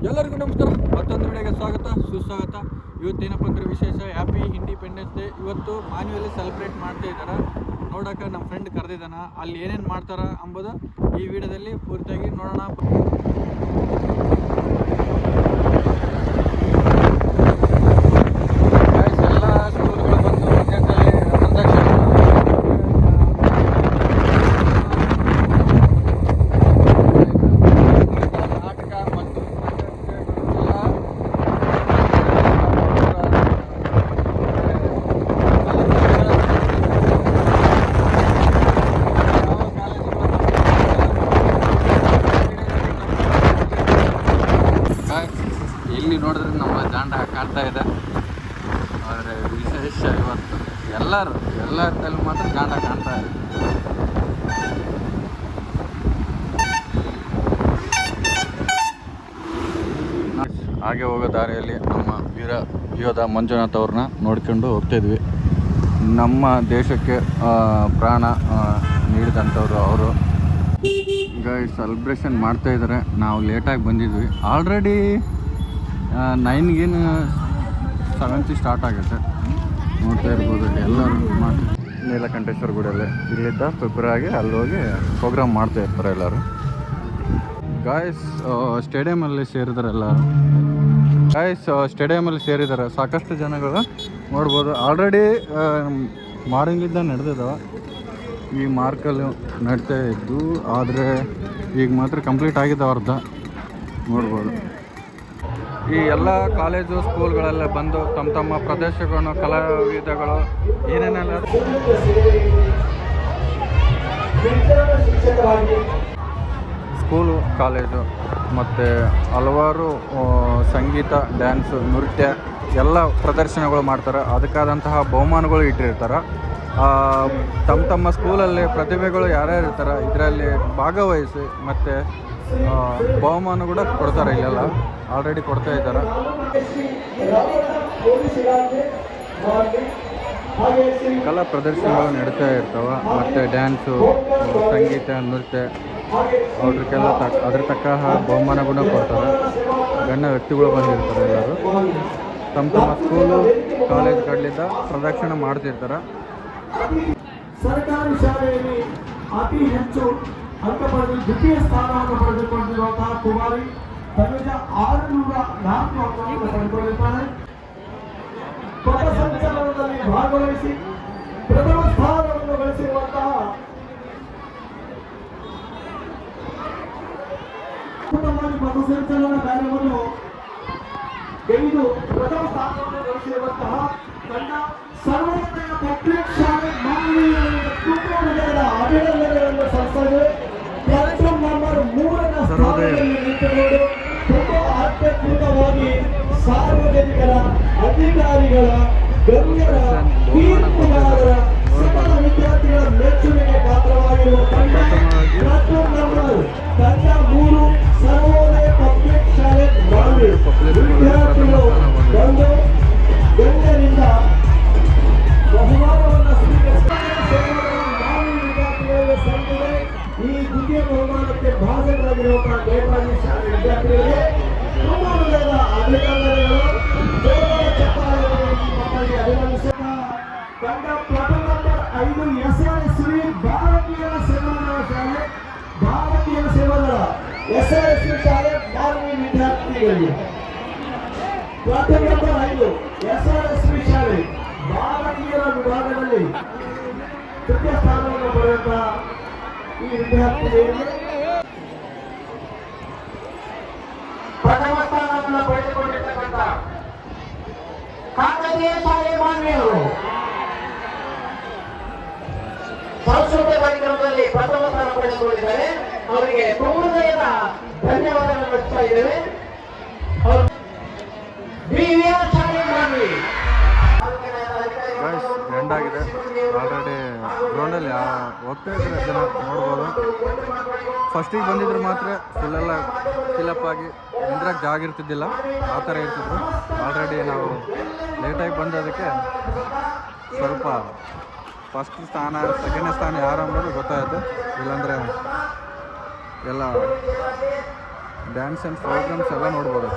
ಎಲ್ಲರಿಗೂ ನಮಸ್ಕಾರ. ಮತ್ತೊಂದು ವಿಡಿಯೋಗೆ ಸ್ವಾಗತ ಸುಸ್ವಾಗತ. ಇವತ್ತೇನಪ್ಪ ಅಂದ್ರೆ ವಿಶೇಷ ಹ್ಯಾಪಿ ಇಂಡಿಪೆಂಡೆನ್ಸ್ ಡೇ. ಇವತ್ತು ಮಾನ್ಯುವಲಿ ಸೆಲೆಬ್ರೇಟ್ ಮಾಡ್ತಾ ಇದ್ದಾರೆ. ನೋಡೋಕೆ ನಮ್ಮ ಫ್ರೆಂಡ್ ಕರೆದಿದ್ದಾನ. ಅಲ್ಲಿ ಏನೇನು ಮಾಡ್ತಾರ ಅಂಬೋದು ಈ ವಿಡಿಯೋದಲ್ಲಿ ಪೂರ್ತಿಯಾಗಿ ನೋಡೋಣ. ಇಲ್ಲಿ ನೋಡಿದ್ರೆ ನಮ್ಮ ಜಾಂಡ ಕಾಣ್ತಾ ಇದೆ. ಆದರೆ ವಿಶೇಷ ಇವತ್ತು ಎಲ್ಲರಲ್ಲಿ ಮಾತ್ರ ಜಾಂಡ ಕಾಣ್ತಾ ಇದೆ. ಹಾಗೆ ಹೋಗೋ ದಾರಿಯಲ್ಲಿ ನಮ್ಮ ವೀರ ಯೋಧ ಮಂಜುನಾಥ್ ಅವ್ರನ್ನ ನೋಡ್ಕೊಂಡು ಹೋಗ್ತಾಯಿದ್ವಿ. ನಮ್ಮ ದೇಶಕ್ಕೆ ಪ್ರಾಣ ನೀಡಿದಂಥವ್ರು ಅವರು. ಈಗ ಸೆಲೆಬ್ರೇಷನ್ ಮಾಡ್ತಾಯಿದ್ದಾರೆ. ನಾವು ಲೇಟಾಗಿ ಬಂದಿದ್ವಿ. ಆಲ್ರೆಡಿ 9 7 ಸ್ಟಾರ್ಟ್ ಆಗುತ್ತೆ. ನೋಡ್ತಾ ಇರ್ಬೋದು ಎಲ್ಲರೂ ಮಾಡಿ ನೀಲಕಂಠೇಶ್ವರ ಗುಡಿಯಲ್ಲಿ ಇಲ್ಲಿದ್ದ ಪ್ರಿಪೇರಾಗಿ ಅಲ್ಲಿ ಹೋಗಿ ಪ್ರೋಗ್ರಾಮ್ ಮಾಡ್ತಾ ಇರ್ತಾರೆ ಎಲ್ಲರೂ. ಗಾಯ್ಸ್ ಸ್ಟೇಡಿಯಮಲ್ಲಿ ಸೇರಿದ್ದಾರೆ ಎಲ್ಲರೂ. ಸ್ಟೇಡಿಯಮಲ್ಲಿ ಸೇರಿದ್ದಾರೆ ಸಾಕಷ್ಟು ಜನಗಳು ನೋಡ್ಬೋದು. ಆಲ್ರೆಡಿ ಮಾರ್ನಿಂಗಿಂದ ನಡೆದಿದ್ದಾವೆ. ಈ ಮಾರ್ಕಲ್ಲಿ ನಡ್ತಾ ಇದ್ದು, ಆದರೆ ಈಗ ಮಾತ್ರ ಕಂಪ್ಲೀಟ್ ಆಗಿದೆ ಅರ್ಧ. ನೋಡ್ಬೋದು ಈ ಎಲ್ಲ ಕಾಲೇಜು ಸ್ಕೂಲ್ಗಳೆಲ್ಲ ಬಂದು ತಮ್ಮ ಪ್ರದೇಶಗಳನ್ನು ಕಲಾವಿದಗಳು ಏನೇನೆಲ್ಲ ಸ್ಕೂಲು ಕಾಲೇಜು ಮತ್ತು ಹಲವಾರು ಸಂಗೀತ, ಡ್ಯಾನ್ಸು, ನೃತ್ಯ ಎಲ್ಲ ಪ್ರದರ್ಶನಗಳು ಮಾಡ್ತಾರೆ. ಅದಕ್ಕಾದಂತಹ ಬಹುಮಾನಗಳು ಇಟ್ಟಿರ್ತಾರೆ. ತಮ್ಮ ಸ್ಕೂಲಲ್ಲಿ ಪ್ರತಿಭೆಗಳು ಯಾರ್ಯಾರು ಇರ್ತಾರೆ ಇದರಲ್ಲಿ ಭಾಗವಹಿಸಿ ಮತ್ತು ಬಹುಮಾನ ಕೂಡ ಕೊಡ್ತಾರೆ. ಇಲ್ಲೆಲ್ಲ ಆಲ್ರೆಡಿ ಕೊಡ್ತಾ ಇದ್ದಾರೆ. ಕಲಾ ಪ್ರದರ್ಶನಗಳು ನಡೀತಾ ಇರ್ತವೆ. ಮತ್ತು ಡ್ಯಾನ್ಸು, ಸಂಗೀತ, ನೃತ್ಯ ಅವ್ರಿಗೆಲ್ಲ ಅದ್ರ ತಕ್ಕ ಬಹುಮಾನ ಕೂಡ ಕೊಡ್ತಾರೆ. ಗಣ್ಯ ವ್ಯಕ್ತಿಗಳು ಬಂದಿರ್ತಾರೆ. ಎಲ್ಲರೂ ತಮ್ಮ ಸ್ಕೂಲು ಕಾಲೇಜ್ಗಳಿಂದ ಪ್ರದರ್ಶನ ಮಾಡ್ತಿರ್ತಾರೆ. ಸರ್ಕಾರಿ ಶಾಲೆಯಲ್ಲಿ ಅತಿ ಹೆಚ್ಚು ಅಂಕ ಪಡೆದು ದ್ವಿತೀಯ ಸ್ಥಾನವನ್ನು ಪಡೆದುಕೊಂಡಿರುವಂತಹ ಕುಮಾರಿ ತನುಜ 604 ಅಂಕಗಳನ್ನು ಪಡೆದುಕೊಂಡಿದ್ದಾರೆ. ಪಥಸಂಚಲನದಲ್ಲಿ ಭಾಗವಹಿಸಿ ಪ್ರಥಮ ಸ್ಥಾನವನ್ನು ಗಳಿಸಿರುವಂತಹ ಪಥಸಂಚಲನ ಕಾರ್ಯವನ್ನು ಗೈದು ಪ್ರಥಮ ಸ್ಥಾನವನ್ನು ಗಳಿಸಿರುವಂತಹ ತಂಡ ಸರ್ವೋದಯ ಪಬ್ಲಿಕ್ ಶಾಲೆ ತುಮಕೂರು ಅಭಿನಂದನೆಗಳನ್ನು ಸಲ್ಲಿಸಲು ಪ್ಲಾಟ್ಫಾರ್ಮ್ ನಂಬರ್ 3ರ ಸ್ಥಾನದಲ್ಲಿ ನಿಂತುಕೊಂಡು ತುಂಬಾ ಅತ್ಯದ್ಭುತವಾಗಿ ಸಾರ್ವಜನಿಕರ, ಅಧಿಕಾರಿಗಳ, ಗಣ್ಯರ, ತೀರ್ಪುಗಾರರ, ಸಕಲ ವಿದ್ಯಾರ್ಥಿಗಳ ಮೆಚ್ಚುಗೆಗೆ ಪಾತ್ರವಾಗಿರುವ ತಂಡ ಪ್ಲಾಟ್ಫಾರ್ಮ್ ನಂಬರ್ ತಂಡ 3 ಸರ್ವೋದಯ ಪಬ್ಲಿಕ್ ಶಾಲೆ ವಿದ್ಯಾರ್ಥಿಗಳು ಬಂದು ಗಣ್ಯರಿಂದ ಬಹುಮಾನವನ್ನು ಸ್ವೀಕರಿಸಿದರೆ ಈ ದ್ವಿತೀಯ ಬಹುಮಾನಕ್ಕೆ ಭಾಜನರಾಗಿರುವಂತಹ ನೇತಾಜಿ ಶಾಲೆ ವಿದ್ಯಾರ್ಥಿಗಳಿಗೆ ತುಂಬಾ ಹೃದಯದ ಅಭಿನಂದನೆಗಳು. ಮಕ್ಕಳಿಗೆ ಅಭಿನಂದಿಸಿದ ತಂಡ ಪ್ಲಾಟ್ಫಾರ್ಮ್ ನಂಬರ್ 5 SRSV ಭಾರತೀಯ ಸೇವಾದಳ ಶಾಲೆ, ಭಾರತೀಯ ಸೇವಾದಳ SRSV ಶಾಲೆ ಮಾನವಿ ವಿದ್ಯಾರ್ಥಿಗಳಿಗೆ ಪ್ಲಾಟ್ಫಾರ್ಮ್ ನಂಬರ್ 5 SRSV ಶಾಲೆ ಭಾರತೀಯರ ವಿಭಾಗದಲ್ಲಿ ತೃತೀಯ ಸ್ಥಾನವನ್ನು ಪಡೆಯುವಂತಹ ಈ ವಿದ್ಯಾರ್ಥಿಗಳಿಗೆ ಪ್ರಥಮ ಸ್ಥಾನವನ್ನು ಪಡೆದುಕೊಂಡಿರ್ತಕ್ಕಂಥ ಕಾಕತೀಯ ಶಾಲೆ ಮಾನ್ಯರು ಸಂಸ್ಕೃತ ಕಾರ್ಯಕ್ರಮದಲ್ಲಿ ಪ್ರಥಮ ಸ್ಥಾನ ಪಡೆದುಕೊಂಡಿದ್ದಾರೆ. ಅವರಿಗೆ ಹೃದಯದ ಧನ್ಯವಾದಗಳನ್ನು ಅರ್ಪಿಸ್ತಾ ಇದ್ದೇವೆ. ಶಾಲೆ ಮಾನ್ವಿ ಎಂಡ್ ಆಗಿದೆ. ಆಲ್ರೆಡಿ ಗ್ರೌಂಡಲ್ಲಿ ಹೋಗ್ತಾ ಇದ್ದಾರೆ ಜನ ನೋಡ್ಬೋದು. ಫಸ್ಟಿಗೆ ಬಂದಿದ್ರು ಮಾತ್ರ ಫುಲ್ಲೆಲ್ಲ ಫಿಲಪ್ ಆಗಿ ನಿಂದ್ರಕ್ಕೆ ಜಾಗ ಇರ್ತಿದ್ದಿಲ್ಲ, ಆ ಥರ ಇರ್ತಿದ್ರು. ಆಲ್ರೆಡಿ ನಾವು ಲೇಟಾಗಿ ಬಂದದಕ್ಕೆ ಸ್ವಲ್ಪ ಫಸ್ಟ್ ಸ್ಥಾನ ಸೆಕೆಂಡ್ ಸ್ಥಾನ ಯಾರು ಅನ್ನೋದು ಗೊತ್ತಾಯಿತು. ಇಲ್ಲಾಂದರೆ ಎಲ್ಲ ಡ್ಯಾನ್ಸ್ ಆ್ಯಂಡ್ ಪ್ರೋಗ್ರಾಮ್ಸ್ ಎಲ್ಲ ನೋಡ್ಬೋದು.